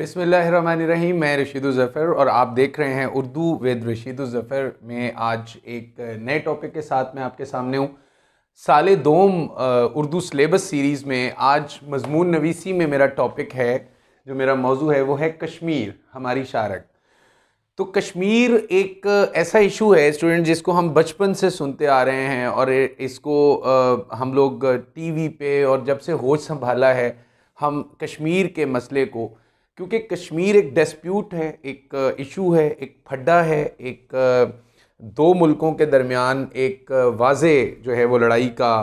बिस्मिल्लाहिर्रहमानिर्रहीम। मैं रशीद ज़फ़र और आप देख रहे हैं उर्दू विद रशीद ज़फ़र में। आज एक नए टॉपिक के साथ मैं आपके सामने हूँ। साले दोम उर्दू सिलेबस सीरीज़ में आज मज़मून नवीसी में मेरा टॉपिक है, जो मेरा मौजू है वो है कश्मीर हमारी शारक। तो कश्मीर एक ऐसा इशू है स्टूडेंट, जिसको हम बचपन से सुनते आ रहे हैं और इसको हम लोग टीवी पे और जब से होश संभाला है हम कश्मीर के मसले को, क्योंकि कश्मीर एक डिस्प्यूट है, एक इशू है, एक फड्डा है, एक दो मुल्कों के दरमियान एक वाज़े जो है वो लड़ाई का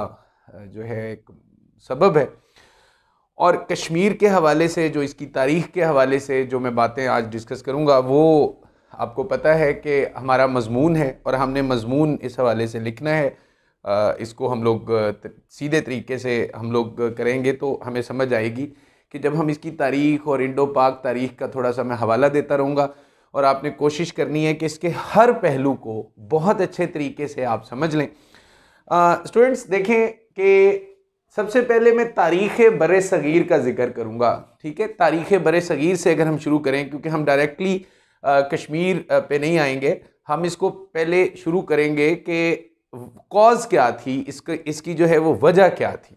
जो है एक सबब है। और कश्मीर के हवाले से, जो इसकी तारीख़ के हवाले से जो मैं बातें आज डिस्कस करूँगा, वो आपको पता है कि हमारा मज़मून है और हमने मज़मून इस हवाले से लिखना है। इसको हम लोग सीधे तरीके से हम लोग करेंगे तो हमें समझ आएगी कि जब हम इसकी तारीख़ और इंडो पाक तारीख़ का थोड़ा सा मैं हवाला देता रहूँगा और आपने कोशिश करनी है कि इसके हर पहलू को बहुत अच्छे तरीके से आप समझ लें। स्टूडेंट्स देखें कि सबसे पहले मैं तारीख़ बरे सग़ीर का ज़िक्र करूँगा, ठीक है। तारीख़ बरे सग़ीर से अगर हम शुरू करें, क्योंकि हम डायरेक्टली कश्मीर पे नहीं आएंगे, हम इसको पहले शुरू करेंगे कि कॉज क्या थी, इसकी जो है वो वजह क्या थी।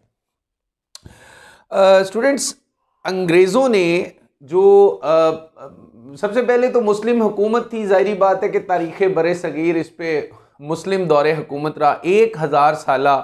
स्टूडेंट्स, अंग्रेज़ों ने जो सबसे पहले तो मुस्लिम हुकूमत थी। ज़ाहिरी बात है कि तारीख़ बरे सग़ीर इस पे मुस्लिम दौरे हुकूमत रहा, 1000 साला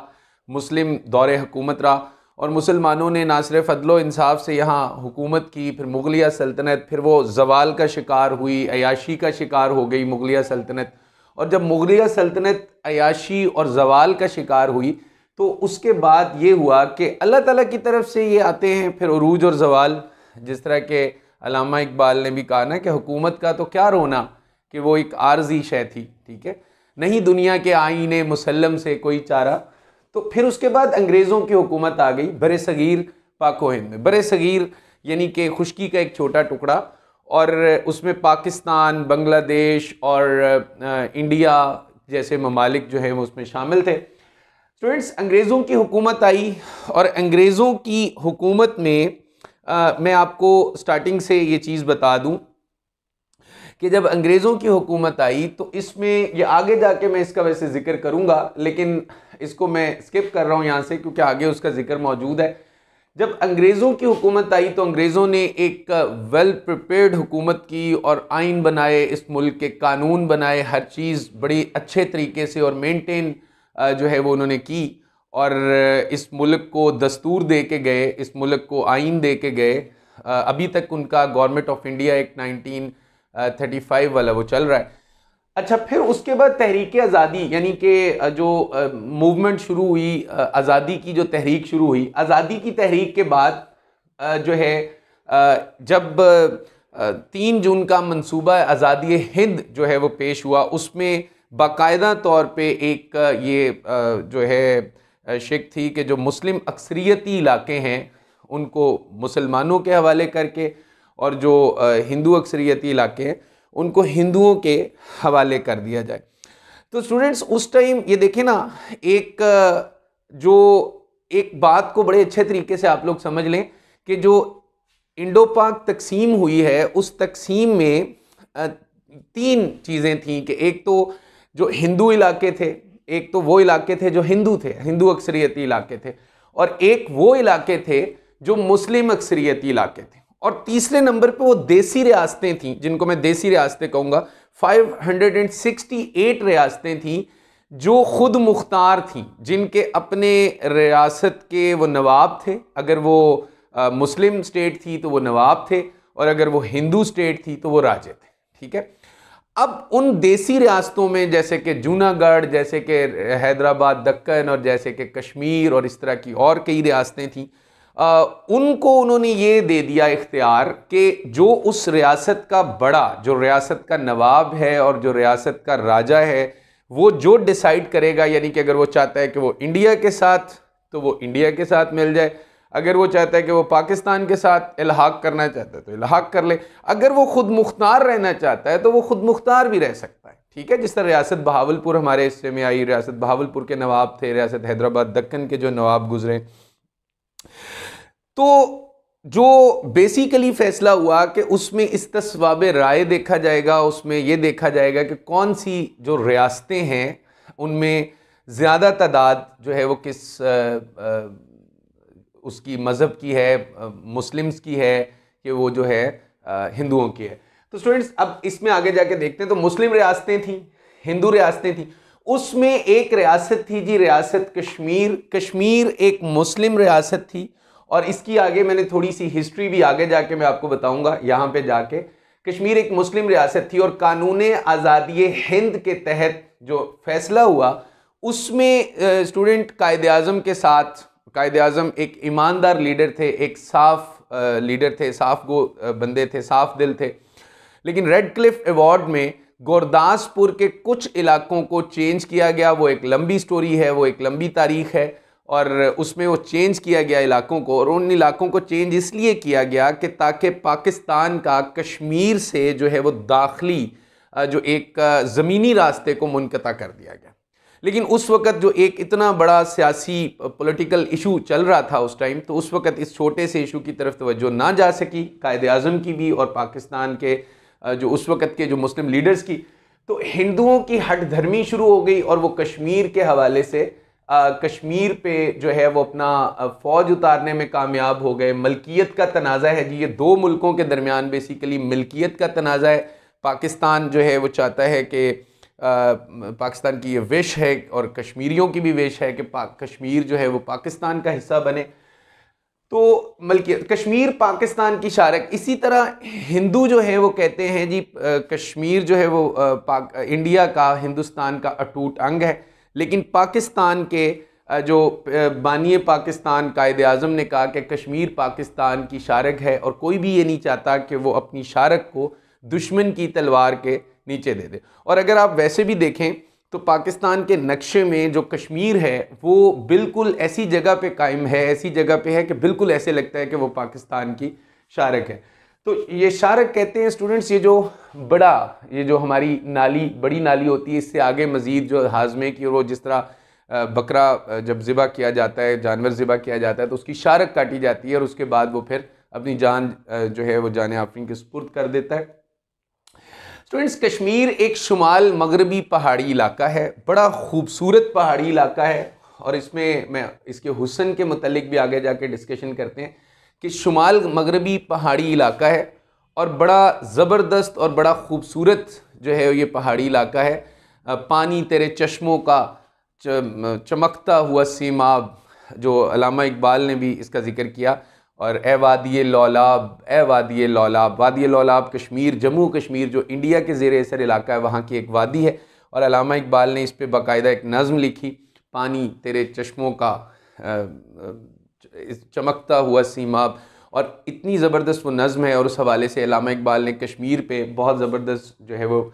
मुस्लिम दौरे हुकूमत रहा और मुसलमानों ने ना सिर्फ अदलो इंसाफ से यहाँ हुकूमत की, फिर मुग़लिया सल्तनत, फिर वो ज़वाल का शिकार हुई, अयाशी का शिकार हो गई मुग़लिया सल्तनत। और जब मुग़लिया सल्तनत अयाशी और ज़वाल का शिकार हुई तो उसके बाद ये हुआ कि अल्लाह ताला की तरफ से ये आते हैं फिर उरूज और ज़वाल। जिस तरह के अल्लामा इकबाल ने भी कहा ना कि हुकूमत का तो क्या रोना कि वो एक आर्जी शय थी, ठीक है, नहीं दुनिया के आईने मुसल्लम से कोई चारा। तो फिर उसके बाद अंग्रेज़ों की हुकूमत आ गई बरे सग़ीर पाको हिंद में। बरे सग़ीर यानी कि खुशकी का एक छोटा टुकड़ा, और उसमें पाकिस्तान, बांग्लादेश और इंडिया जैसे ममालिक जो है वो उसमें शामिल थे। स्टूडेंट्स, अंग्रेज़ों की हुकूमत आई और अंग्रेज़ों की हुकूमत में मैं आपको स्टार्टिंग से ये चीज़ बता दूं कि जब अंग्रेज़ों की हुकूमत आई तो इसमें ये आगे जाके मैं इसका वैसे ज़िक्र करूँगा, लेकिन इसको मैं स्किप कर रहा हूँ यहाँ से क्योंकि आगे उसका ज़िक्र मौजूद है। जब अंग्रेज़ों की हुकूमत आई तो अंग्रेज़ों ने एक वेल प्रिपेयर्ड हुकूमत की और आइन बनाए, इस मुल्क के कानून बनाए, हर चीज़ बड़ी अच्छे तरीके से और मेंटेन जो है वो उन्होंने की, और इस मुल्क को दस्तूर दे के गए, इस मुल्क को आइन दे के गए। अभी तक उनका गवर्नमेंट ऑफ इंडिया एक 1935 वाला वो चल रहा है। अच्छा, फिर उसके बाद तहरीक आज़ादी यानी कि जो मूवमेंट शुरू हुई, आज़ादी की जो तहरीक शुरू हुई, आज़ादी की तहरीक के बाद जो है जब 3 जून का मंसूबा आज़ादी हिंद जो है वो पेश हुआ, उसमें बाकायदा तौर पे एक ये जो है शिक थी कि जो मुस्लिम अक्सरियती इलाके हैं उनको मुसलमानों के हवाले करके, और जो हिंदू अक्सरियती इलाके हैं उनको हिंदुओं के हवाले कर दिया जाए। तो स्टूडेंट्स, उस टाइम ये देखें ना, जो एक बात को बड़े अच्छे तरीके से आप लोग समझ लें कि जो इंडो पाक तकसीम हुई है, उस तकसीम में 3 चीज़ें थीं कि एक तो जो हिंदू इलाके थे, एक तो वो इलाके थे जो हिंदू थे, हिंदू अक्सरियती इलाके थे, और एक वो इलाके थे जो मुस्लिम अक्सरियती इलाके थे, और तीसरे नंबर पे वो देसी रियासतें थीं जिनको मैं देसी रियासतें कहूँगा। 568 रियासतें थीं जो खुद मुख्तार थीं, जिनके अपने रियासत के वो नवाब थे। अगर वो मुस्लिम स्टेट थी तो वो नवाब थे, और अगर वो हिंदू स्टेट थी तो वो राजे थे, ठीक है। अब उन देसी रियासतों में जैसे कि जूनागढ़, जैसे कि हैदराबाद, दक्कन, और जैसे कि कश्मीर और इस तरह की और कई रियासतें थीं, उनको उन्होंने ये दे दिया इख्तियार कि जो उस रियासत का बड़ा, जो रियासत का नवाब है और जो रियासत का राजा है, वो जो डिसाइड करेगा, यानी कि अगर वो चाहता है कि वो इंडिया के साथ तो वो इंडिया के साथ मिल जाए, अगर वो चाहता है कि वो पाकिस्तान के साथ इल्हाक करना चाहता है तो इल्हाक कर ले, अगर वो खुद मुख्तार रहना चाहता है तो वो खुद मुख्तार भी रह सकता है, ठीक है। जिस तरह रियासत बहावलपुर हमारे हिस्से में आई, रियासत बहावलपुर के नवाब थे, रियासत हैदराबाद दक्कन के जो नवाब गुजरे। तो जो बेसिकली फैसला हुआ कि उसमें इस तस्वाब राय देखा जाएगा, उसमें यह देखा जाएगा कि कौन सी जो रियासतें हैं उनमें ज़्यादा तादाद जो है वो किस उसकी मज़हब की है, मुस्लिम्स की है कि वो जो है हिंदुओं की है। तो स्टूडेंट्स अब इसमें आगे जाके देखते हैं। तो मुस्लिम रियासतें थी, हिंदू रियासतें थी, उसमें एक रियासत थी जी, रियासत कश्मीर। कश्मीर एक मुस्लिम रियासत थी और इसकी आगे मैंने थोड़ी सी हिस्ट्री भी आगे जाके मैं आपको बताऊंगा। यहाँ पे जाके कश्मीर एक मुस्लिम रियासत थी और कानून आज़ादी हिंद के तहत जो फैसला हुआ उसमें स्टूडेंट कायदे आज़म के साथ, कायदे आज़म एक ईमानदार लीडर थे, एक साफ लीडर थे, साफ गो बंदे थे, साफ दिल थे। लेकिन रेड क्लिफ अवार्ड में गुरदासपुर के कुछ इलाकों को चेंज किया गया। वो एक लंबी स्टोरी है, वो एक लंबी तारीख है और उसमें वो चेंज किया गया इलाकों को। और उन इलाकों को चेंज इसलिए किया गया कि ताकि पाकिस्तान का कश्मीर से जो है वो दाखिली जो एक ज़मीनी रास्ते को मुनक़ता कर दिया गया। लेकिन उस वक़्त जो एक इतना बड़ा सियासी पॉलिटिकल इशू चल रहा था उस टाइम, तो उस वक़्त इस छोटे से इशू की तरफ तवज्जो ना जा सकी कायदे आज़म की भी और पाकिस्तान के जो उस वक़्त के जो मुस्लिम लीडर्स की। तो हिंदुओं की हट धर्मी शुरू हो गई और वो कश्मीर के हवाले से कश्मीर पे जो है वो अपना फ़ौज उतारने में कामयाब हो गए। मलकियत का तनाज़ा है जी, ये दो मुल्कों के दरमियान बेसिकली मिल्कियत का तनाज़ा है। पाकिस्तान जो है वो चाहता है कि पाकिस्तान की ये विश है और कश्मीरियों की भी विश है कि कश्मीर जो है वो पाकिस्तान का हिस्सा बने। तो मलकियत कश्मीर पाकिस्तान की शारक। इसी तरह हिंदू जो है वो कहते हैं जी कश्मीर जो है वो इंडिया का, हिंदुस्तान का अटूट अंग है। लेकिन पाकिस्तान के जो बानिए पाकिस्तान कायदे आज़म ने कहा कि कश्मीर पाकिस्तान की शारक है और कोई भी ये नहीं चाहता कि वो अपनी शारक को दुश्मन की तलवार के नीचे दे दे। और अगर आप वैसे भी देखें तो पाकिस्तान के नक्शे में जो कश्मीर है वो बिल्कुल ऐसी जगह पे कायम है, ऐसी जगह पे है कि बिल्कुल ऐसे लगता है कि वो पाकिस्तान की शारक है। तो ये शारक कहते हैं स्टूडेंट्स, ये जो हमारी नाली, बड़ी नाली होती है, इससे आगे मज़ीद जो हाजमे की, और वो जिस तरह बकरा जब ज़िबा किया जाता है, जानवर ज़िबा किया जाता है तो उसकी शारक काटी जाती है और उसके बाद वो फिर अपनी जान जो है वो जाने आफरीन के सुपुर्द कर देता है। स्टूडेंट्स कश्मीर एक शुमाल मगरबी पहाड़ी इलाका है, बड़ा खूबसूरत पहाड़ी इलाका है और इसमें मैं इसके हुस्न के मुतालिक भी आगे जाके डिस्कशन करते हैं कि शुमाल मगरबी पहाड़ी इलाका है और बड़ा ज़बरदस्त और बड़ा खूबसूरत जो है ये पहाड़ी इलाका है। पानी तेरे चश्मों का चमकता हुआ सीमाब, जो अल्लामा इकबाल ने भी इसका जिक्र किया। और ए वादिये लौलाब, ए वादिये लौलाब, वादिये लौलाब कश्मीर, जम्मू कश्मीर जो इंडिया के ज़ेर असर इलाका है वहाँ की एक वादी है और अल्लामा इकबाल ने इस पर बाकायदा एक नज़म लिखी, पानी तेरे चश्मों का चमकता हुआ सीमाब। और इतनी ज़बरदस्त वो नज़म है और उस हवाले से अल्लामा इकबाल ने कश्मीर पे बहुत ज़बरदस्त जो है वो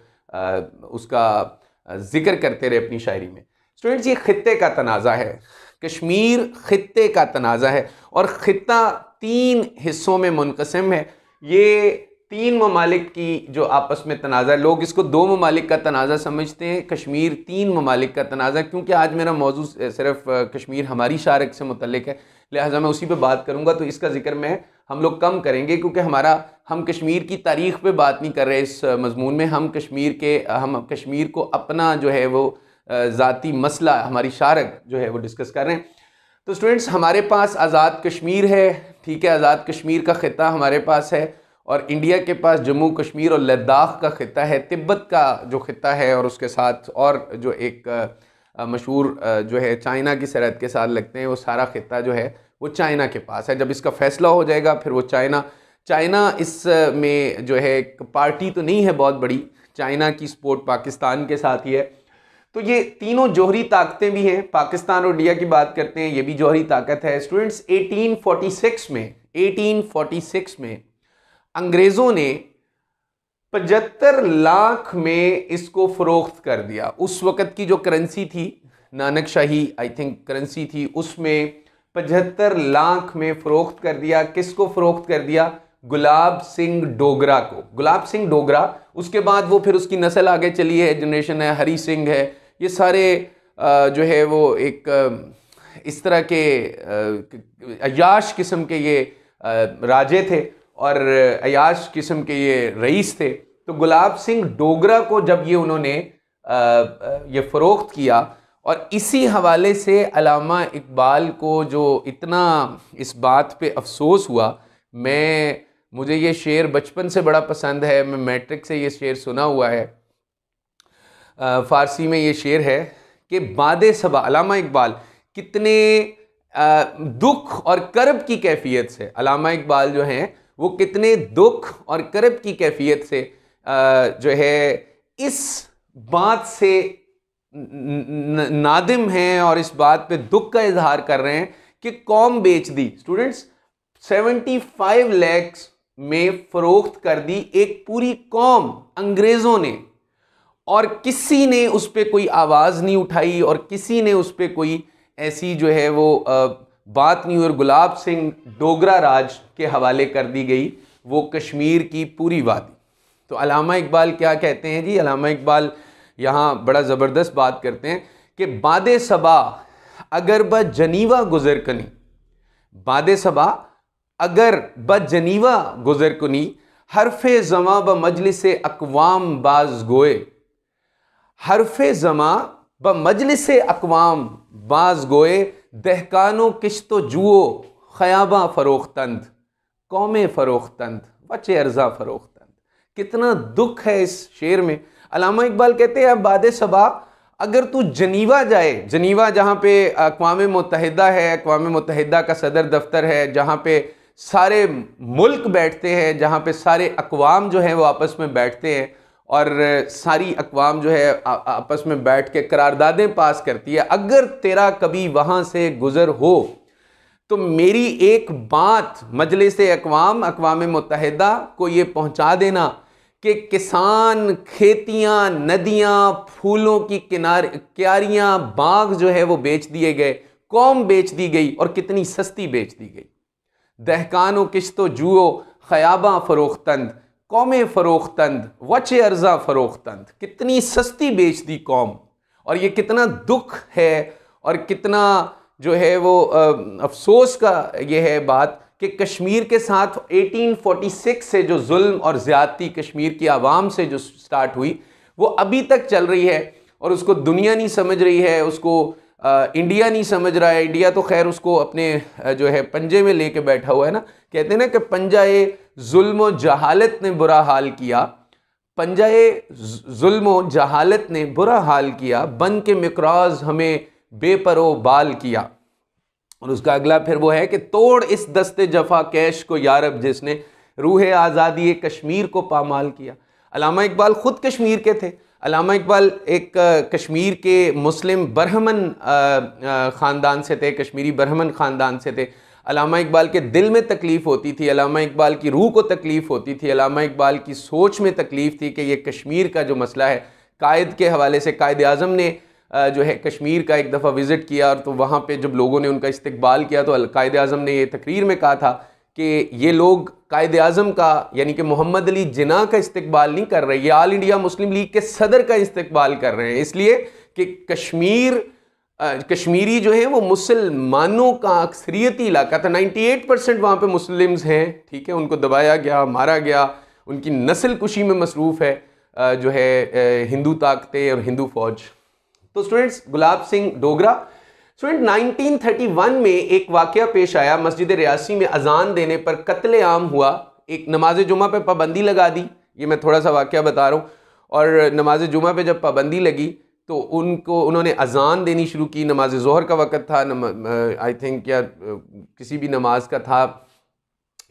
उसका ज़िक्र करते रहे अपनी शायरी में। स्टूडेंट्स ये ख़ित्ते का तनाज़ा है, कश्मीर ख़ित्ते का तनाज़ा है और ख़ित्ता 3 हिस्सों में मुनक़सिम है। ये 3 ममालिक की जो आपस में तनाज़ा है, लोग इसको 2 ममालिक का तनाज़ा समझते हैं, कश्मीर 3 ममालिक का तनाज़ा। क्योंकि आज मेरा मौजू सिर्फ कश्मीर हमारी शारक से मुतल्लिक है, लिहाजा मैं उसी पे बात करूँगा, तो इसका जिक्र हम लोग कम करेंगे क्योंकि हम कश्मीर की तारीख़ पे बात नहीं कर रहे इस मजमून में। हम कश्मीर को अपना जो है वो ज़ाती मसला, हमारी शारक जो है वो डिस्कस कर रहे हैं। तो स्टूडेंट्स हमारे पास आज़ाद कश्मीर है, ठीक है, आज़ाद कश्मीर का ख़ित्ता हमारे पास है और इंडिया के पास जम्मू कश्मीर और लद्दाख का ख़ित्ता है, तिब्बत का जो ख़ित्ता है और उसके साथ और जो एक मशहूर जो है चाइना की सरहद के साथ लगते हैं, वो सारा ख़ित्ता जो है वो चाइना के पास है। जब इसका फ़ैसला हो जाएगा फिर वो चाइना इस में जो है एक पार्टी तो नहीं है बहुत बड़ी, चाइना की सपोर्ट पाकिस्तान के साथ ही है। तो ये तीनों जौहरी ताकतें भी हैं। पाकिस्तान और इंडिया की बात करते हैं, ये भी जौहरी ताकत है। स्टूडेंट्स 1846 में अंग्रेज़ों ने 75 लाख में इसको फ़रोख्त कर दिया। उस वक़्त की जो करेंसी थी, नानक शाही आई थिंक करेंसी थी, उसमें 75 लाख में फ़रोख्त कर दिया। किसको फ़रोख्त कर दिया? गुलाब सिंह डोगरा को। गुलाब सिंह डोगरा, उसके बाद वो फिर उसकी नस्ल आगे चली है, जनरेशन है, हरी सिंह है, ये सारे जो है वो एक इस तरह के अयाश किस्म के ये राजे थे और अयाश किस्म के ये रईस थे। तो गुलाब सिंह डोगरा को जब ये उन्होंने ये फ़रोख्त किया, और इसी हवाले से अल्लामा इकबाल को जो इतना इस बात पे अफसोस हुआ, मुझे ये शेर बचपन से बड़ा पसंद है, मैं मैट्रिक से ये शेर सुना हुआ है। फ़ारसी में ये शेर है कि बादे सबा, अल्लामा इकबाल कितने दुख और करब की कैफियत से, अल्लामा इकबाल जो हैं वो कितने दुख और करब की कैफियत से जो है इस बात से नादिम हैं और इस बात पे दुख का इजहार कर रहे हैं कि कौम बेच दी। स्टूडेंट्स, 75 लाख में फरोख्त कर दी एक पूरी कौम अंग्रेजों ने, और किसी ने उस पर कोई आवाज़ नहीं उठाई और किसी ने उस पर कोई ऐसी जो है वो बात नहीं हुई, और गुलाब सिंह डोगरा राज के हवाले कर दी गई वो कश्मीर की पूरी वादी। तो अल्लामा इकबाल क्या कहते हैं जी, अल्लामा इकबाल यहाँ बड़ा ज़बरदस्त बात करते हैं कि बादे सबा अगर ब जनीवा गुज़र कनी, बादे सबा अगर ब जनीवा गुज़र कनी, हरफ़े ज़मा ब मजलिस अक़वाम बाज़ गोए, हरफ़े ज़मा ब मजलिस अक़वाम बाज़ गोए, दहकानो किश्तो जुओ ख़याबा फ़रोख्तंद, कौमे फ़रोख्तंद वचे अर्ज़ा फ़रोख्तंद। कितना दुख है इस शेर में। अल्लामा इकबाल कहते हैं अब बादे सबा अगर तू जनीवा जाए, जनीवा जहाँ पे अक़वाम मुत्तहिदा है, अक़वाम मुत्तहिदा का सदर दफ्तर है, जहाँ पे सारे मुल्क बैठते हैं, जहाँ पे सारे अक़वाम जो हैं वो आपस में बैठते हैं और सारी अक़वाम जो है आपस में बैठ के करारदादें पास करती है, अगर तेरा कभी वहाँ से गुज़र हो तो मेरी एक बात मजलिस अक़वाम, अक़वाम मुत्तहिदा को ये पहुँचा देना कि किसान खेतियाँ, नदियाँ, फूलों की क्यारियाँ, बाग जो है वो बेच दिए गए, कौम बेच दी गई, और कितनी सस्ती बेच दी गई। दहकानो किश्तो जुओ ख़याबा फ़रोख्तंद, कौमे फ़रोख्तंद वचे अर्ज़ा फ़रोख्तंद, कितनी सस्ती बेच दी कौम। और ये कितना दुख है और कितना जो है वो अफसोस का ये है बात कि कश्मीर के साथ 1846 से जो जुल्म और ज़्यादती कश्मीर की आवाम से जो स्टार्ट हुई वो अभी तक चल रही है, और उसको दुनिया नहीं समझ रही है, उसको इंडिया नहीं समझ रहा है। इंडिया तो खैर उसको अपने जो है पंजे में लेके बैठा हुआ है ना, कहते हैं ना कि पंजाए जुल्म व जहालत ने बुरा हाल किया, पंजाए जुल्म व जहालत ने बुरा हाल किया, बन के मिकराज हमें बेपरो बाल किया। और उसका अगला फिर वो है कि तोड़ इस दस्ते जफा कैश को यारब जिसने रूह आज़ादी कश्मीर को पामाल किया। अल्लामा इकबाल ख़ुद कश्मीर के थे। अल्लामा इकबाल एक कश्मीर के मुस्लिम बरहमन ख़ानदान से थे, कश्मीरी बरहमन ख़ानदान से थे। अल्लामा इकबाल के दिल में तकलीफ़ होती थी, अल्लामा इकबाल की रूह को तकलीफ़ होती थी, अल्लामा इकबाल की सोच में तकलीफ़ थी कि ये कश्मीर का जो मसला है, कायद के हवाले से कायद आज़म ने जो है कश्मीर का एक दफ़ा विज़िट किया, और तो वहाँ पे जब लोगों ने उनका इस्तकबाल किया तो कायद आज़म ने ये तकरीर में कहा था कि ये लोग कायद आज़म का यानी कि मोहम्मद अली जिन्ना का इस्तकबाल नहीं कर रहे, ये ऑल इंडिया मुस्लिम लीग के सदर का इस्तकबाल कर रहे हैं, इसलिए कि कश्मीरी जो है वो मुसलमानों का अक्सरियती इलाका था, 98% वहाँ पे मुस्लिम्स हैं, ठीक है, उनको दबाया गया, मारा गया, उनकी नस्ल कुशी में मसरूफ़ है जो है हिंदू ताकतें और हिंदू फ़ौज। तो स्टूडेंट्स, गुलाब सिंह डोगरा, स्टूडेंट 1931 में एक वाक़या पेश आया, मस्जिद रियासी में अजान देने पर कत्ले आम हुआ, एक नमाज जुमा पे पाबंदी लगा दी। ये मैं थोड़ा सा वाक़या बता रहा हूँ। और नमाज जुमा पे जब पाबंदी लगी तो उन्होंने अजान देनी शुरू की, नमाज ज़ोहर का वक़्त था, आई थिंक या किसी भी नमाज का था,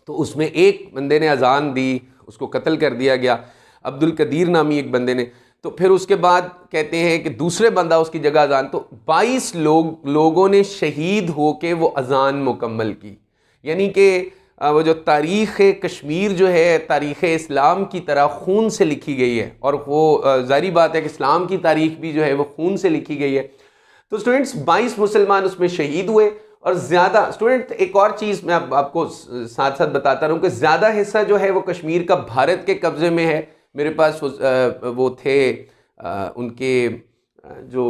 तो उसमें एक बंदे ने अजान दी, उसको कत्ल कर दिया गया, अब्दुल कदीर नामी एक बंदे ने। तो फिर उसके बाद कहते हैं कि दूसरे बंदा उसकी जगह अजान, तो 22 लोगों ने शहीद हो के वो अजान मुकम्मल की। यानी कि वो जो तारीख़ कश्मीर जो है तारीख़ इस्लाम की तरह खून से लिखी गई है, और वो ज़ाहिर बात है कि इस्लाम की तारीख़ भी जो है वो खून से लिखी गई है। तो स्टूडेंट्स 22 मुसलमान उसमें शहीद हुए। और ज़्यादा स्टूडेंट एक और चीज़ मैं आपको साथ साथ बताता रहूँ कि ज़्यादा हिस्सा जो है वो कश्मीर का भारत के कब्ज़े में है। मेरे पास वो थे उनके जो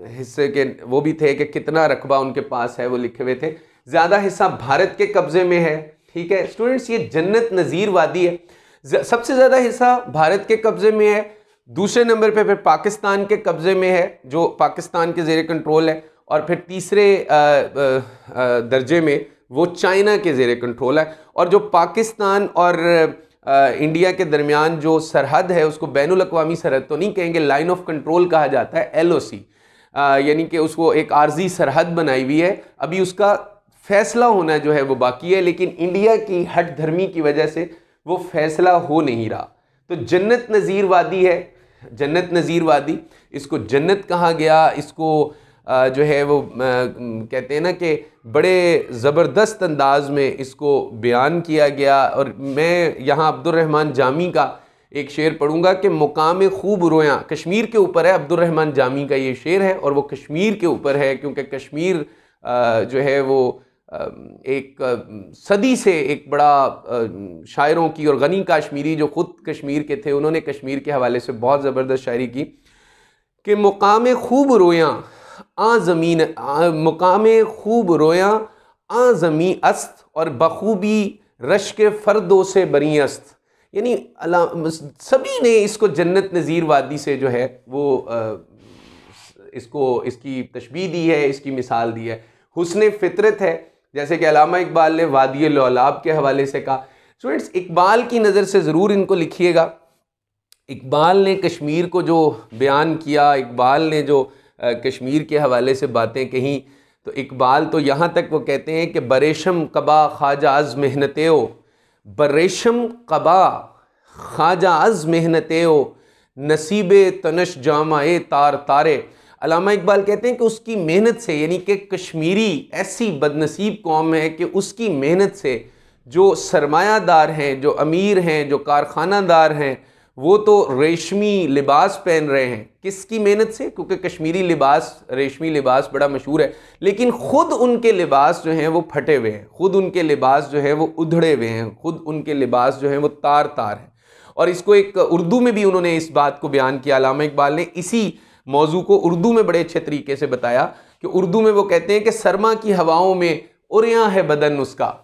हिस्से के वो भी थे कि कितना रकबा उनके पास है, वो लिखे हुए थे। ज़्यादा हिस्सा भारत के कब्ज़े में है ठीक है स्टूडेंट्स, ये जन्नत नज़ीर वादी है। सबसे ज़्यादा हिस्सा भारत के कब्ज़े में है, दूसरे नंबर पे फिर पाकिस्तान के कब्ज़े में है जो पाकिस्तान के ज़ेर कंट्रोल है, और फिर तीसरे दर्जे में वो चाइना के ज़ेर कंट्रोल है। और जो पाकिस्तान और इंडिया के दरमियान जो सरहद है उसको बैनुल अक़वामी सरहद तो नहीं कहेंगे, लाइन ऑफ कंट्रोल कहा जाता है, LOC, यानी कि उसको एक आर्जी सरहद बनाई हुई है। अभी उसका फैसला होना जो है वो बाकी है, लेकिन इंडिया की हट धर्मी की वजह से वो फैसला हो नहीं रहा। तो जन्नत नज़ीर वादी है, जन्नत नज़ीर वादी, इसको जन्नत कहा गया, इसको जो है वो कहते हैं ना कि बड़े ज़बरदस्त अंदाज में इसको बयान किया गया। और मैं यहाँ अब्दुर्रहमान जामी का एक शेर पढ़ूंगा कि मुकाम खूब रोयां, कश्मीर के ऊपर है, अब्दुर्रहमान जामी का ये शेर है और वो कश्मीर के ऊपर है, क्योंकि कश्मीर जो है वो एक सदी से एक बड़ा शायरों की, और गनी काश्मीरी जो ख़ुद कश्मीर के थे उन्होंने कश्मीर के हवाले से बहुत ज़बरदस्त शायरी की कि मुकाम खूब रोयां आ ज़मीन, मुकाम खूब रोयां आ ज़मी अस्त, और बखूबी रश्क फ़र्दों से बरी अस्त। यानी सभी ने इसको जन्नत नज़ीर वादी से जो है वो इसको इसकी तशबीह दी है, इसकी मिसाल दी है। हुस्न फितरत है, जैसे कि अल्लामा इकबाल ने वादी लौलाब के हवाले से कहा। स्टूडेंट्स, इकबाल की नज़र से ज़रूर इनको लिखिएगा। इकबाल ने कश्मीर को जो बयान किया, इकबाल ने जो कश्मीर के हवाले से बातें कहीं, तो इकबाल तो यहाँ तक वो कहते हैं कि बरेशम कबा ख्वाजा अज़ मेहनतेओ, बरेशम कबा ख्वाजा अज़ मेहनतेओ, नसीबे तनश जामाए तार तारे। अल्लामा इकबाल कहते हैं कि उसकी मेहनत से, यानी कि कश्मीरी ऐसी बदनसीब कौम है कि उसकी मेहनत से जो सरमायादार हैं, जो अमीर हैं, जो कारखानादार हैं, वो तो रेशमी लिबास पहन रहे हैं। किसकी मेहनत से? क्योंकि कश्मीरी लिबास, रेशमी लिबास बड़ा मशहूर है, लेकिन ख़ुद उनके लिबास जो हैं वो फटे हुए हैं, ख़ुद उनके लिबास जो हैं वो उधड़े हुए हैं, ख़ुद उनके लिबास जो हैं वो तार तार हैं। और इसको एक उर्दू में भी उन्होंने इस बात को बयान किया, अल्लामा इकबाल ने इसी मौजू को उर्दू में बड़े अच्छे तरीके से बताया कि उर्दू में वो कहते हैं कि सरमा की हवाओं में उरियां है बदन उसका,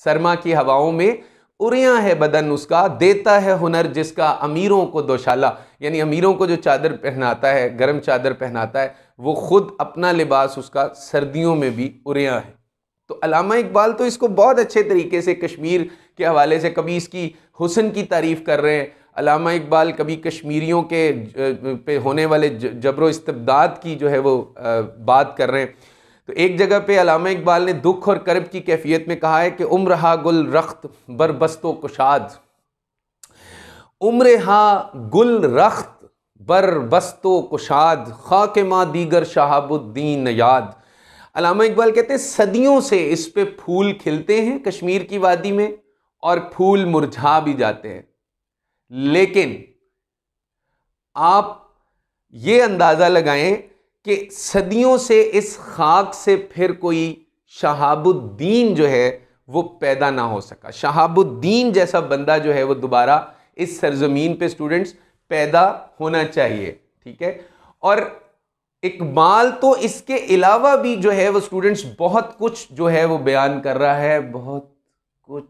सरमा की हवाओं में उरियां है बदन उसका, देता है हुनर जिसका अमीरों को दोशाला। यानी अमीरों को जो चादर पहनाता है, गर्म चादर पहनाता है, वो खुद अपना लिबास उसका सर्दियों में भी उरियां है। तो अल्लामा इकबाल तो इसको बहुत अच्छे तरीके से कश्मीर के हवाले से, कभी इसकी हुस्न की तारीफ़ कर रहे हैं अल्लामा इकबाल, कभी कश्मीरियों के पे होने वाले जबरो इस्तिबदाद की जो है वो बात कर रहे हैं। तो एक जगह पे अल्लामा इकबाल ने दुख और कर्ब की कैफियत में कहा है कि उम्र हा गुल रख्त बरबस्तो कुशाद, उम्र हा गुल रख्त बरबस्तो कुशाद, खाके माँ दीगर शहाबुद्दीन याद। अल्लामा इकबाल कहते हैं सदियों से इस पे फूल खिलते हैं कश्मीर की वादी में, और फूल मुरझा भी जाते हैं, लेकिन आप ये अंदाज़ा लगाएं कि सदियों से इस खाक से फिर कोई शहाबुद्दीन जो है वो पैदा ना हो सका। शहाबुद्दीन जैसा बंदा जो है वो दोबारा इस सरजमीन पे स्टूडेंट्स पैदा होना चाहिए, ठीक है। और इकबाल तो इसके अलावा भी जो है वो स्टूडेंट्स बहुत कुछ जो है वो बयान कर रहा है, बहुत कुछ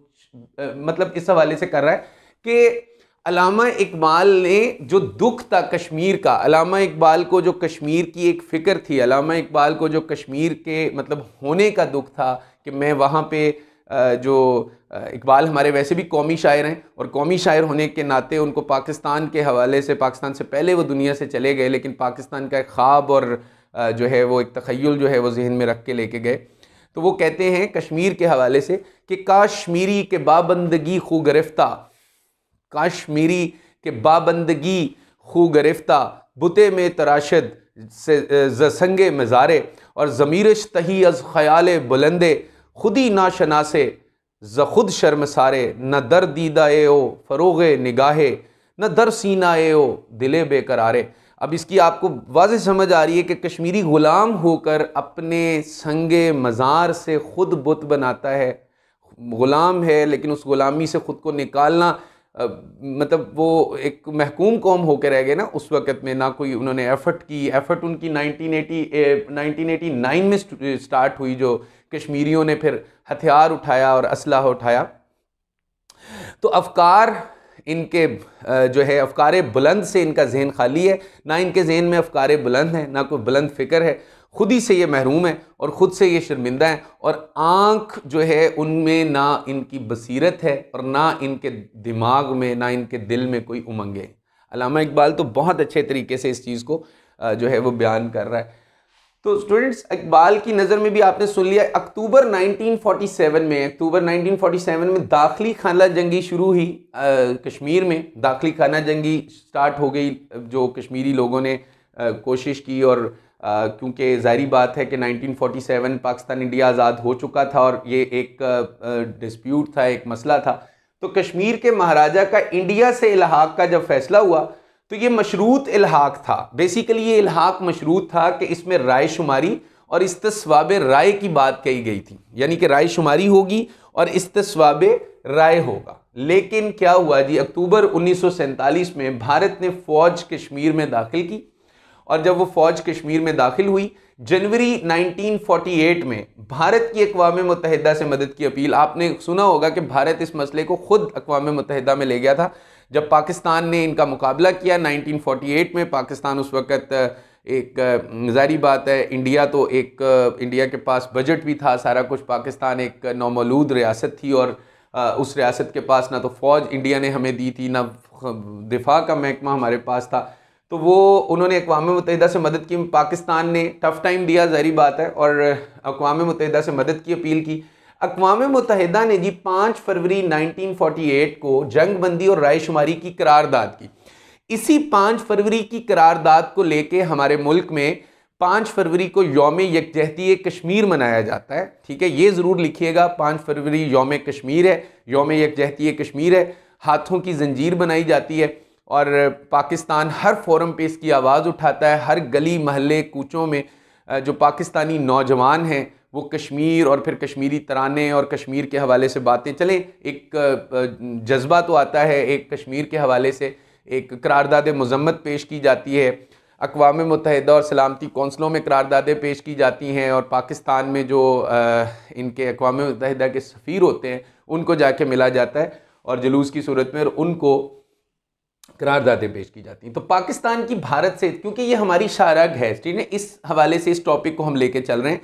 मतलब इस हवाले से कर रहा है कि अल्लामा इकबाल ने जो दुख था कश्मीर का, अल्लामा इकबाल को जो कश्मीर की एक फ़िक्र थी, अल्लामा इकबाल को जो कश्मीर के मतलब होने का दुख था कि मैं वहाँ पे जो इकबाल हमारे वैसे भी कौमी शायर हैं, और कौमी शायर होने के नाते उनको पाकिस्तान के हवाले से, पाकिस्तान से पहले वो दुनिया से चले गए, लेकिन पाकिस्तान का एक ख्वाब और जो है वो एक तख़य्युल जो है वो जहन में रख के लेके गए। तो वो कहते हैं कश्मीर के हवाले से कि काश्मीरी के बाबंदगी खू गिरफ्ता, काश्मीरी के बाबंदगी खू गिरफ्ता, बुते में तराशद से जसंगे मज़ारे, और ज़मीरश तही अज़ ख़याल बुलंदे, खुदी ना शनासे ज खुद शर्मसारे, न दर दीदा ए ओ फ़रोग़ निगाहे, न दर सीना ए ओ दिले बेकरारे। अब इसकी आपको वाज़ेह समझ आ रही है कि कश्मीरी ग़ुलाम होकर अपने संगे मज़ार से ख़ुद बुत बनाता है, ग़ुलाम है लेकिन उस ग़ुलामी से ख़ुद को निकालना, मतलब वो एक महकूम कौम होकर रह गए ना उस वक़्त में, ना कोई उन्होंने एफ़र्ट की। एफ़र्ट उनकी 1989 में स्टार्ट हुई जो कश्मीरियों ने फिर हथियार उठाया और असलहा उठाया। तो अफकार इनके जो है अफकार बुलंद से इनका जहन खाली है, ना इनके जहन में अफकार बुलंद हैं, ना कोई बुलंद फ़िक्र है, खुद ही से ये महरूम है और ख़ुद से ये शर्मिंदा हैं, और आँख जो है उनमें ना इनकी बसीरत है और ना इनके दिमाग में, ना इनके दिल में कोई उमंग है। अल्लामा इकबाल तो बहुत अच्छे तरीके से इस चीज़ को जो है वो बयान कर रहा है। तो स्टूडेंट्स, इकबाल की नज़र में भी आपने सुन लिया, अक्टूबर 1947 में दाखिली खाना जंगी शुरू हुई कश्मीर में। दाखिली खाना जंगी स्टार्ट हो गई, जो कश्मीरी लोगों ने कोशिश की, और क्योंकि ज़ाहिरी बात है कि 1947 पाकिस्तान इंडिया आज़ाद हो चुका था और ये एक डिस्प्यूट था, एक मसला था। तो कश्मीर के महाराजा का इंडिया से इल्हाक का जब फैसला हुआ तो ये मशरूत इल्हाक था। बेसिकली ये इल्हाक मशरूत था कि इसमें राय शुमारी और इस्तिस्वाब राय की बात कही गई थी, यानी कि राय शुमारी होगी और इस्तिस्वाब राय होगा। लेकिन क्या हुआ जी, अक्टूबर 1947 में भारत ने फ़ौज कश्मीर में दाखिल की, और जब वो फ़ौज कश्मीर में दाखिल हुई, जनवरी 1948 में भारत की अक़वाम मुत्तहिदा से मदद की अपील। आपने सुना होगा कि भारत इस मसले को ख़ुद अक़वाम मुत्तहिदा में ले गया था। जब पाकिस्तान ने इनका मुकाबला किया 1948 में, पाकिस्तान उस वक़्त एक ज़ाहिरी बात है, इंडिया के पास बजट भी था, सारा कुछ, पाकिस्तान एक नौमौलूद रियासत थी, और उस रियासत के पास ना तो फ़ौज इंडिया ने हमें दी थी, ना दिफा का महकमा हमारे पास था। तो वो उन्होंने अक़वाम मुत्तहिदा से मदद की, पाकिस्तान ने टफ़ टाइम दिया, ज़ाहिरी बात है, और अक़वाम मुत्तहिदा से मदद की अपील की। अक़वाम मुत्तहिदा ने जी 5 फरवरी 1948 को जंग बंदी और राय शुमारी की करारदाद की। इसी 5 फरवरी की करारदाद को लेके हमारे मुल्क में 5 फरवरी को यौम यकजहती कश्मीर मनाया जाता है। ठीक है, ये ज़रूर लिखिएगा, 5 फरवरी यौम कश्मीर है, यौम यकजहती कश्मीर है। हाथों की जंजीर बनाई जाती है और पाकिस्तान हर फोरम पे इसकी आवाज़ उठाता है। हर गली महल्ले कूचों में जो पाकिस्तानी नौजवान हैं वो कश्मीर और फिर कश्मीरी तराने और कश्मीर के हवाले से बातें चलें, एक जज्बा तो आता है, एक कश्मीर के हवाले से एक करारदाद मज़म्मत पेश की जाती है। अक़वाम मुत्तहिदा और सलामती कौंसलों में करारदादें पेश की जाती हैं, और पाकिस्तान में जो इनके अक़वाम मुत्तहिदा के सफ़ीर होते हैं उनको जाके मिला जाता है और जुलूस की सूरत में उनको करारदादें पेश की जाती हैं। तो पाकिस्तान की भारत से, क्योंकि ये हमारी शाहराग है, ठीक है, इस हवाले से इस टॉपिक को हम लेके चल रहे हैं।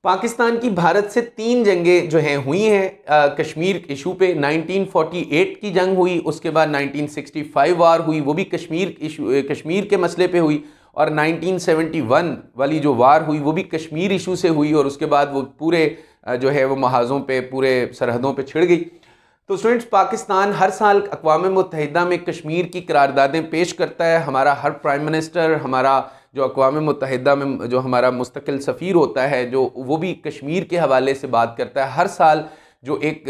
पाकिस्तान की भारत से 3 जंगें जो हैं हुई हैं कश्मीर इशू पे। 1948 की जंग हुई, उसके बाद 1965 वार हुई, वो भी कश्मीर के मसले पे हुई, और 1971 वाली जो वार हुई वो भी कश्मीर इशू से हुई, और उसके बाद वो पूरे जो है वो महाज़ों पे, पूरे सरहदों पे छिड़ गई। तो स्टूडेंट्स, पाकिस्तान हर साल अक़वाम मुत्तहिदा में कश्मीर की करारदादें पेश करता है। हमारा हर प्राइम मिनिस्टर, हमारा जो अक़वाम मुत्तहिदा में जो हमारा मुस्तकिल सफ़ीर होता है, जो वो भी कश्मीर के हवाले से बात करता है। हर साल जो एक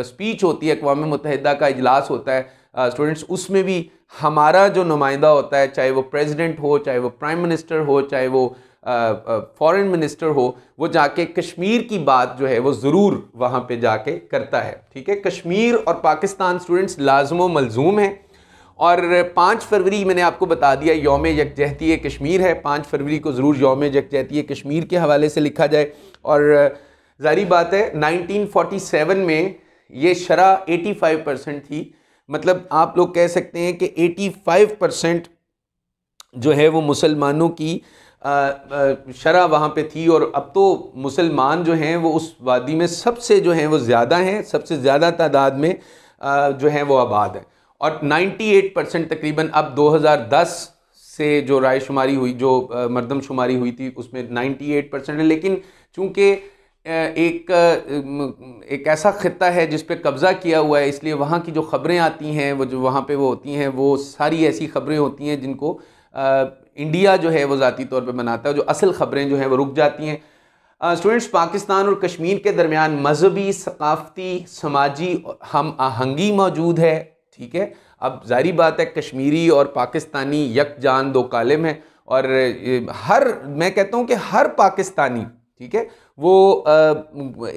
स्पीच होती है, अक़वाम मुत्तहिदा का इजलास होता है स्टूडेंट्स, उसमें भी हमारा जो नुमाइंदा होता है, चाहे वो प्रेसिडेंट हो, चाहे वो प्राइम मिनिस्टर हो, चाहे वो फॉरेन मिनिस्टर हो, वो जाके कश्मीर की बात जो है वो ज़रूर वहाँ पे जाके करता है। ठीक है, कश्मीर और पाकिस्तान स्टूडेंट्स लाज़िम मलज़ूम है। और 5 फरवरी मैंने आपको बता दिया यौम यकजहती कश्मीर है। 5 फरवरी को ज़रूर यौम यकजहती कश्मीर के हवाले से लिखा जाए। और ज़ाहिर बात है 1947 में ये शरह 85% थी, मतलब आप लोग कह सकते हैं कि 85% जो है वो मुसलमानों की शरह वहाँ पे थी। और अब तो मुसलमान जो हैं वो उस वादी में सबसे जो हैं वो ज़्यादा हैं, सबसे ज़्यादा तादाद में जो हैं वो आबाद हैं। और 98% तकरीबन अब 2010 से जो राय शुमारी हुई, जो मरदमशुमारी हुई थी, उसमें 98% है। लेकिन चूँकि एक ऐसा ख़ित्ता है जिस पे कब्ज़ा किया हुआ है, इसलिए वहाँ की जो ख़बरें आती हैं वो जो वहाँ पे वो होती हैं, वो सारी ऐसी ख़बरें होती हैं जिनको इंडिया जो है वो ज़ाती तौर पे बनाता है। जो असल ख़बरें जो हैं वो रुक जाती हैं। स्टूडेंट्स, पाकिस्तान और कश्मीर के दरमियान मजहबी, सकाफ़ती, समाजी हम आहंगी मौजूद है। ठीक है, अब ज़ाहिर बात है कश्मीरी और पाकिस्तानी यकजान दो कालिम हैं, और मैं कहता हूँ कि हर पाकिस्तानी, ठीक है, वो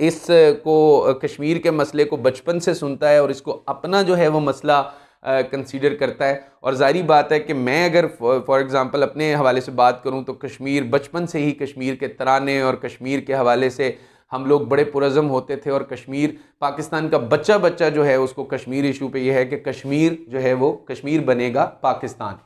इसको कश्मीर के मसले को बचपन से सुनता है और इसको अपना जो है वो मसला कंसीडर करता है। और ज़ाहिर बात है कि मैं अगर फॉर एग्ज़ाम्पल अपने हवाले से बात करूं तो कश्मीर, बचपन से ही कश्मीर के तराने और कश्मीर के हवाले से हम लोग बड़े पुरज़म होते थे, और कश्मीर पाकिस्तान का बच्चा बच्चा जो है उसको कश्मीर इशू पे ये है कि कश्मीर जो है वो कश्मीर बनेगा पाकिस्तान।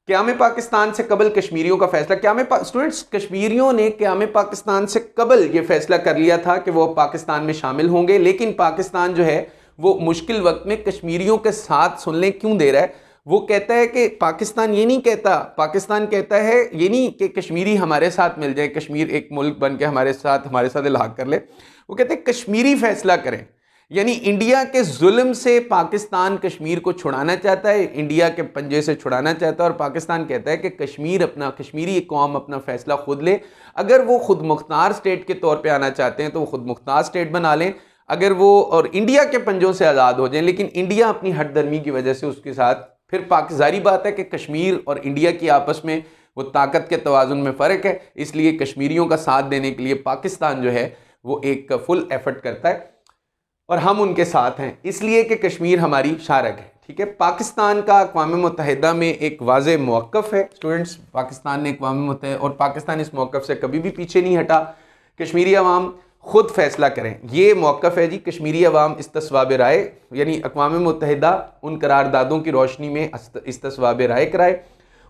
क़याम पाकिस्तान से कबल कश्मीरियों का फैसला, स्टूडेंट्स कश्मीरियों ने क़याम पाकिस्तान से कबल ये फैसला कर लिया था कि वो पाकिस्तान में शामिल होंगे, लेकिन पाकिस्तान जो है वो मुश्किल वक्त में कश्मीरियों के साथ सुन लें क्यों दे रहा है। वो कहता है कि पाकिस्तान ये नहीं कहता, पाकिस्तान कहता है ये नहीं कि कश्मीरी हमारे साथ मिल जाए, कश्मीर एक मुल्क बन के हमारे साथ इलाहा कर ले। वो कहते हैं कश्मीरी फैसला करें, यानी इंडिया के जुल्म से पाकिस्तान कश्मीर को छुड़ाना चाहता है, इंडिया के पंजे से छुड़ाना चाहता है, और पाकिस्तान कहता है कि कश्मीरी कौम अपना फैसला खुद ले। अगर वो खुद मुख्तार स्टेट के तौर पे आना चाहते हैं तो वो खुद मुख्तार स्टेट बना लें, अगर वो और इंडिया के पंजों से आज़ाद हो जाएं। लेकिन इंडिया अपनी हटदर्मी की वजह से उसके साथ फिर जारी बात है कि कश्मीर और इंडिया की आपस में वो ताकत के तवाज़ुन में फ़र्क है, इसलिए कश्मीरियों का साथ देने के लिए पाकिस्तान जो है वो एक फुल एफर्ट करता है, और हम उनके साथ हैं इसलिए कि कश्मीर हमारी शारक है। ठीक है, पाकिस्तान का अक़वाम मुत्तहिदा में एक वाज़ेह मौक़िफ़ है स्टूडेंट्स, पाकिस्तान ने अक़वाम मुत्तहिदा, और पाकिस्तान इस मौक़िफ़ से कभी भी पीछे नहीं हटा। कश्मीरी अवाम खुद फैसला करें, ये मौक़िफ़ है जी। कश्मीरी अवाम इस्तिस्वाब राय, यानी अक़वाम मुत्तहिदा उन करारदादों की रोशनी में इस्तिस्वाब राय कराए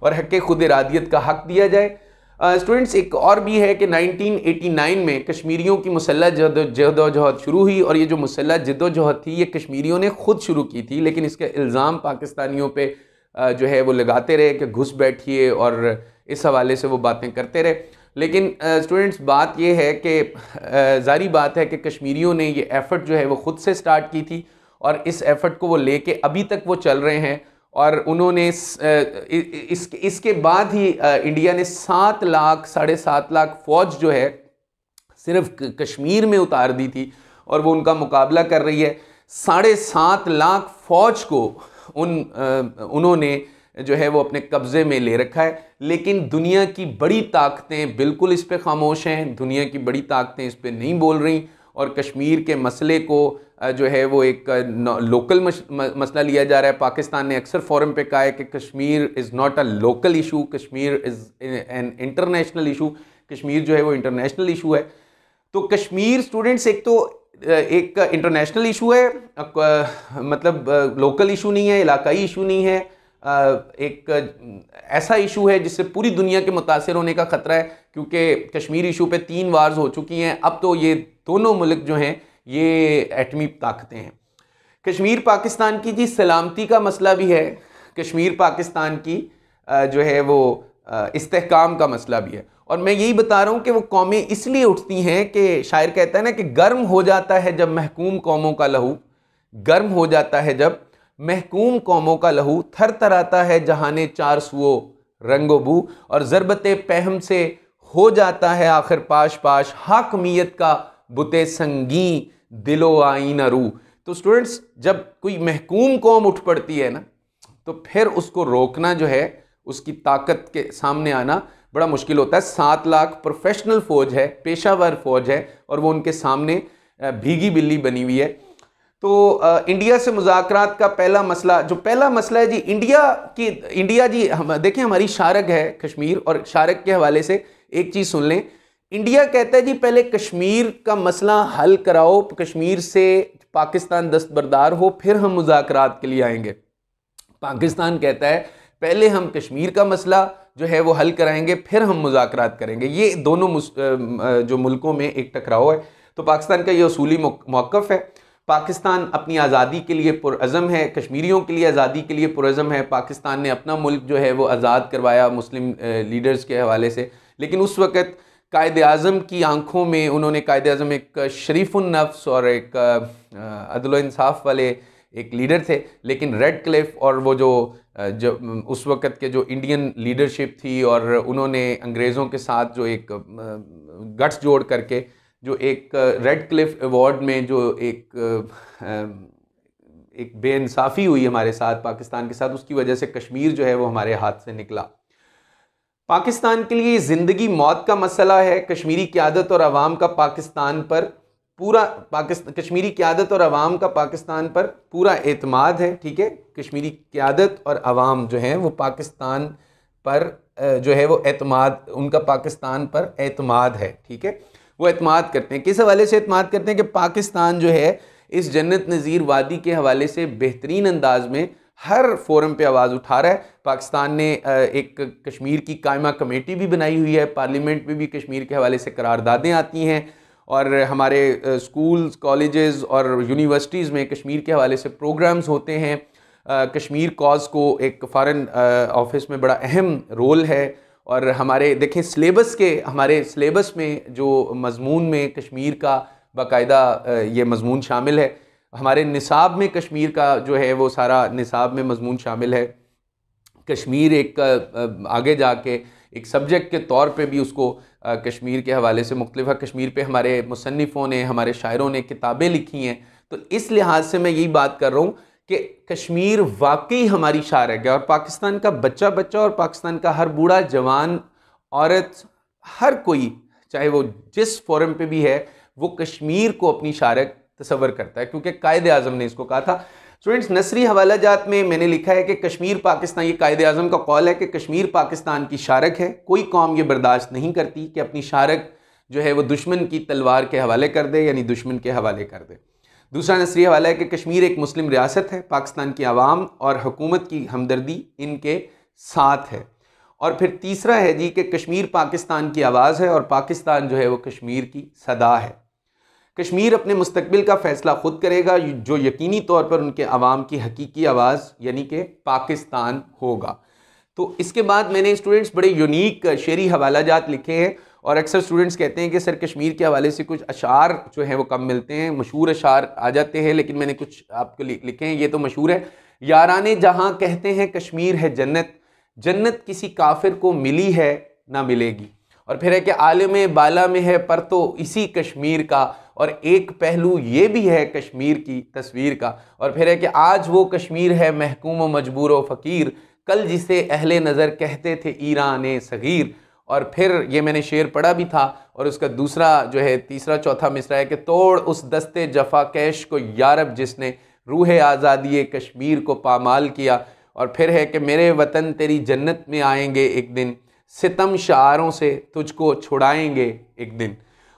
और हक़ खुद इरादियत का हक़ दिया जाए। स्टूडेंट्स एक और भी है कि 1989 में कश्मीरियों की मुसल्लह जदोजहद शुरू हुई, और ये जो मुसल्लह जदोजहद थी ये कश्मीरियों ने खुद शुरू की थी, लेकिन इसका इल्ज़ाम पाकिस्तानियों पे जो है वो लगाते रहे कि घुस बैठिए, और इस हवाले से वो बातें करते रहे। लेकिन स्टूडेंट्स बात ये है कि ज़ारी बात है कि कश्मीरियों ने ये एफ़र्ट जो है वो ख़ुद से स्टार्ट की थी, और इस एफ़र्ट को वो लेके अभी तक वो चल रहे हैं। और उन्होंने इसके बाद ही इंडिया ने 7 लाख 7.5 लाख फ़ौज जो है सिर्फ कश्मीर में उतार दी थी, और वो उनका मुकाबला कर रही है। 7.5 लाख फ़ौज को उन्होंने जो है वो अपने कब्ज़े में ले रखा है। लेकिन दुनिया की बड़ी ताकतें बिल्कुल इस पे खामोश हैं, दुनिया की बड़ी ताकतें इस पे नहीं बोल रही, और कश्मीर के मसले को जो है वो एक लोकल मसला लिया जा रहा है। पाकिस्तान ने अक्सर फोरम पे कहा है कि Kashmir is not a local issue, Kashmir is an international issue, Kashmir जो है वो इंटरनेशनल इशू है। तो कश्मीर स्टूडेंट्स एक तो एक इंटरनेशनल इशू है, मतलब लोकल इशू नहीं है, इलाकाई इशू नहीं है, एक ऐसा इशू है जिससे पूरी दुनिया के मुतासिर होने का ख़तरा है, क्योंकि कश्मीर इशू पे 3 वार्स हो चुकी हैं। अब तो ये दोनों मुल्क जो हैं ये एटमी ताकतें हैं। कश्मीर पाकिस्तान की जी सलामती का मसला भी है, कश्मीर पाकिस्तान की जो है वो इस्तेहकाम का मसला भी है। और मैं यही बता रहा हूँ कि वो कौमें इसलिए उठती हैं कि शायर कहता है ना कि गर्म हो जाता है जब महकूम कौमों का लहू, गर्म हो जाता है जब महकूम कौमों का लहू, थर थराता है जहाने चार सुओ रंगो बू, और ज़रबते पहम से हो जाता है आखिर पाश पाश, हाकमियत का बुते संगी दिलो आईना रू। तो स्टूडेंट्स जब कोई महकूम कौम उठ पड़ती है ना, तो फिर उसको रोकना जो है, उसकी ताकत के सामने आना बड़ा मुश्किल होता है। 7 लाख प्रोफेशनल फ़ौज है, पेशावर फ़ौज है, और वो उनके सामने भीगी बिल्ली बनी हुई है। तो इंडिया से मुज़ाकरात का पहला मसला है जी, इंडिया जी देखें हमारी शारक है कश्मीर, और शारक के हवाले से एक चीज़ सुन लें। इंडिया कहता है जी पहले कश्मीर का मसला हल कराओ, कश्मीर से पाकिस्तान दस्तबरदार हो, फिर हम मुज़ाकरात के लिए आएंगे। पाकिस्तान कहता है पहले हम कश्मीर का मसला जो है वो हल कराएंगे, फिर हम मुज़ाकरात करेंगे। ये दोनों जो मुल्कों में एक टकराव है। तो पाकिस्तान का ये उसूली मौक़िफ़ है। पाकिस्तान अपनी आज़ादी के लिए पुरअज़म है, कश्मीरियों के लिए आज़ादी के लिए पुरअज़म है। पाकिस्तान ने अपना मुल्क जो है वो आज़ाद करवाया मुस्लिम लीडर्स के हवाले से, लेकिन उस वक़्त कायद आज़म की आंखों में, उन्होंने कायद आज़म एक शरीफुन नफ्स और एक अदल इंसाफ वाले एक लीडर थे, लेकिन रेड क्लिफ और वो जो उस वक़्त के जो इंडियन लीडरशिप थी, और उन्होंने अंग्रेज़ों के साथ जो एक गट्स जोड़ करके जो एक रेड क्लिफ अवार्ड में जो एक बेइंसाफ़ी हुई हमारे साथ, पाकिस्तान के साथ, उसकी वजह से कश्मीर जो है वो हमारे हाथ से निकला। पाकिस्तान के लिए ज़िंदगी मौत का मसला है। कश्मीरी क़यादत और अवाम का पाकिस्तान पर कश्मीरी क़यादत और अवाम का पाकिस्तान पर पूरा एतमाद है। ठीक है, कश्मीरी क़यादत और अवाम जो हैं वो पाकिस्तान पर जो है वो एतमाद, उनका पाकिस्तान पर एतमाद है। ठीक है, वो एतमाद करते हैं। किस हवाले से एतमाद करते हैं कि पाकिस्तान जो है इस जन्नत नज़ीर वादी के हवाले से बेहतरीन अंदाज में हर फोरम पे आवाज़ उठा रहा है। पाकिस्तान ने एक कश्मीर की कायमा कमेटी भी बनाई हुई है, पार्लियामेंट में भी कश्मीर के हवाले से करारदादें आती हैं और हमारे स्कूल्स, कॉलेजेस और यूनिवर्सिटीज़ में कश्मीर के हवाले से प्रोग्राम्स होते हैं। कश्मीर कॉज को एक फ़ॉरेन ऑफिस में बड़ा अहम रोल है। और हमारे देखें हमारे सिलेबस में जो मज़मून में कश्मीर का बाकायदा ये मज़मून शामिल है। हमारे निसाब में कश्मीर का जो है वो सारा निसाब में मज़मून शामिल है। कश्मीर एक आगे जाके एक सब्जेक्ट के तौर पे भी उसको कश्मीर के हवाले से मुख्तलिफ़ कश्मीर पे हमारे मुसन्निफ़ों ने, हमारे शायरों ने किताबें लिखी हैं। तो इस लिहाज से मैं यही बात कर रहा हूँ कि कश्मीर वाकई हमारी शारक है और पाकिस्तान का बच्चा बच्चा और पाकिस्तान का हर बूढ़ा जवान औरत हर कोई चाहे वो जिस फोरम पे भी है वो कश्मीर को अपनी शारक तसव्वुर करता है, क्योंकि कायदे आज़म ने इसको कहा था। स्टूडेंट्स, नसरी हवाला जात में मैंने लिखा है कि कश्मीर पाकिस्तान, ये कायदे आज़म का कौल है कि कश्मीर पाकिस्तान की शारक है। कोई कौम ये बर्दाश्त नहीं करती कि अपनी शारक जो है वो दुश्मन की तलवार के हवाले कर दे, यानी दुश्मन के हवाले कर दे। दूसरा नसरी हवाला है कि कश्मीर एक मुस्लिम रियासत है, पाकिस्तान की आवाम और हुकूमत की हमदर्दी इनके साथ है। और फिर तीसरा है जी कि कश्मीर पाकिस्तान की आवाज़ है और पाकिस्तान जो है वो कश्मीर की सदा है। कश्मीर अपने मुस्तकबिल का फ़ैसला ख़ुद करेगा, जो यकीनी तौर पर उनके अवाम की हकीकी आवाज़ यानी कि पाकिस्तान होगा। तो इसके बाद मैंने स्टूडेंट्स बड़े यूनिक शेरी हवाला जात लिखे हैं और अक्सर स्टूडेंट्स कहते हैं कि सर कश्मीर के हवाले से कुछ अशार जो हैं वो कम मिलते हैं, मशहूर अशार आ जाते हैं, लेकिन मैंने कुछ आपको लिखे हैं। ये तो मशहूर है, याराने जहाँ कहते हैं कश्मीर है जन्नत, जन्नत किसी काफिर को मिली है ना मिलेगी। और फिर है कि आलम बाला में है पर तो इसी कश्मीर का, और एक पहलू ये भी है कश्मीर की तस्वीर का। और फिर है कि आज वो कश्मीर है महकूम व मजबूर व फ़कीर, कल जिसे अहले नज़र कहते थे ईरान सग़ीर। और फिर ये मैंने शेर पढ़ा भी था और उसका दूसरा जो है तीसरा चौथा मिसरा है कि तोड़ उस दस्ते जफा कैश को यारब जिसने रूह आज़ादी कश्मीर को पामाल किया। और फिर है कि मेरे वतन तेरी जन्नत में आएंगे एक दिन, सितम शारों से तुझको छुड़ाएंगे एक दिन।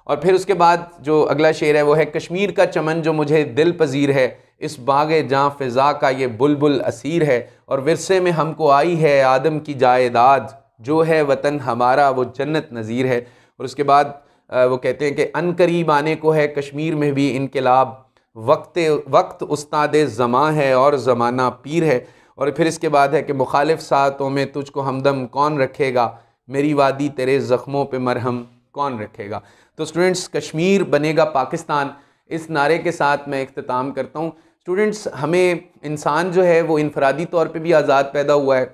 और फिर उसके बाद जो अगला शेर है वो है कश्मीर का चमन जो मुझे दिल पजीर है, इस बागे जहाँ फ़िज़ा का ये बुलबुल असीर है। और विरसे में हमको आई है आदम की जायदाद, जो है वतन हमारा वो जन्नत नज़ीर है। और उसके बाद वो कहते हैं कि अनकरीब आने को है कश्मीर में भी इनकलाब, वक्त उस्ताद ज़मां है और ज़माना पीर है। और फिर इसके बाद है कि मुखालिफ सातों में तुझको हमदम कौन रखेगा, मेरी वादी तेरे ज़ख्मों पे मरहम कौन रखेगा। तो स्टूडेंट्स, कश्मीर बनेगा पाकिस्तान, इस नारे के साथ मैं इख्तिताम करता हूँ। स्टूडेंट्स, हमें इंसान जो है वो इनफरादी तौर पे भी आज़ाद पैदा हुआ है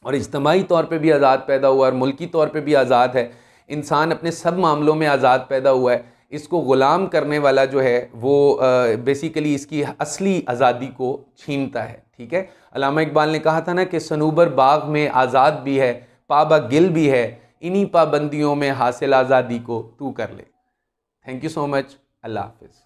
और इज्तमाही तौर पे भी आज़ाद पैदा हुआ है और मुल्की तौर पे भी आज़ाद है। इंसान अपने सब मामलों में आज़ाद पैदा हुआ है। इसको ग़ुलाम करने वाला जो है वो बेसिकली इसकी असली आज़ादी को छीनता है। ठीक है, अल्लामा इकबाल ने कहा था ना कि सनूबर बाग में आज़ाद भी है, पाबा गिल भी है, इन्हीं पाबंदियों में हासिल आज़ादी को तू कर ले। Thank you so much. अल्लाह हाफ़िज़।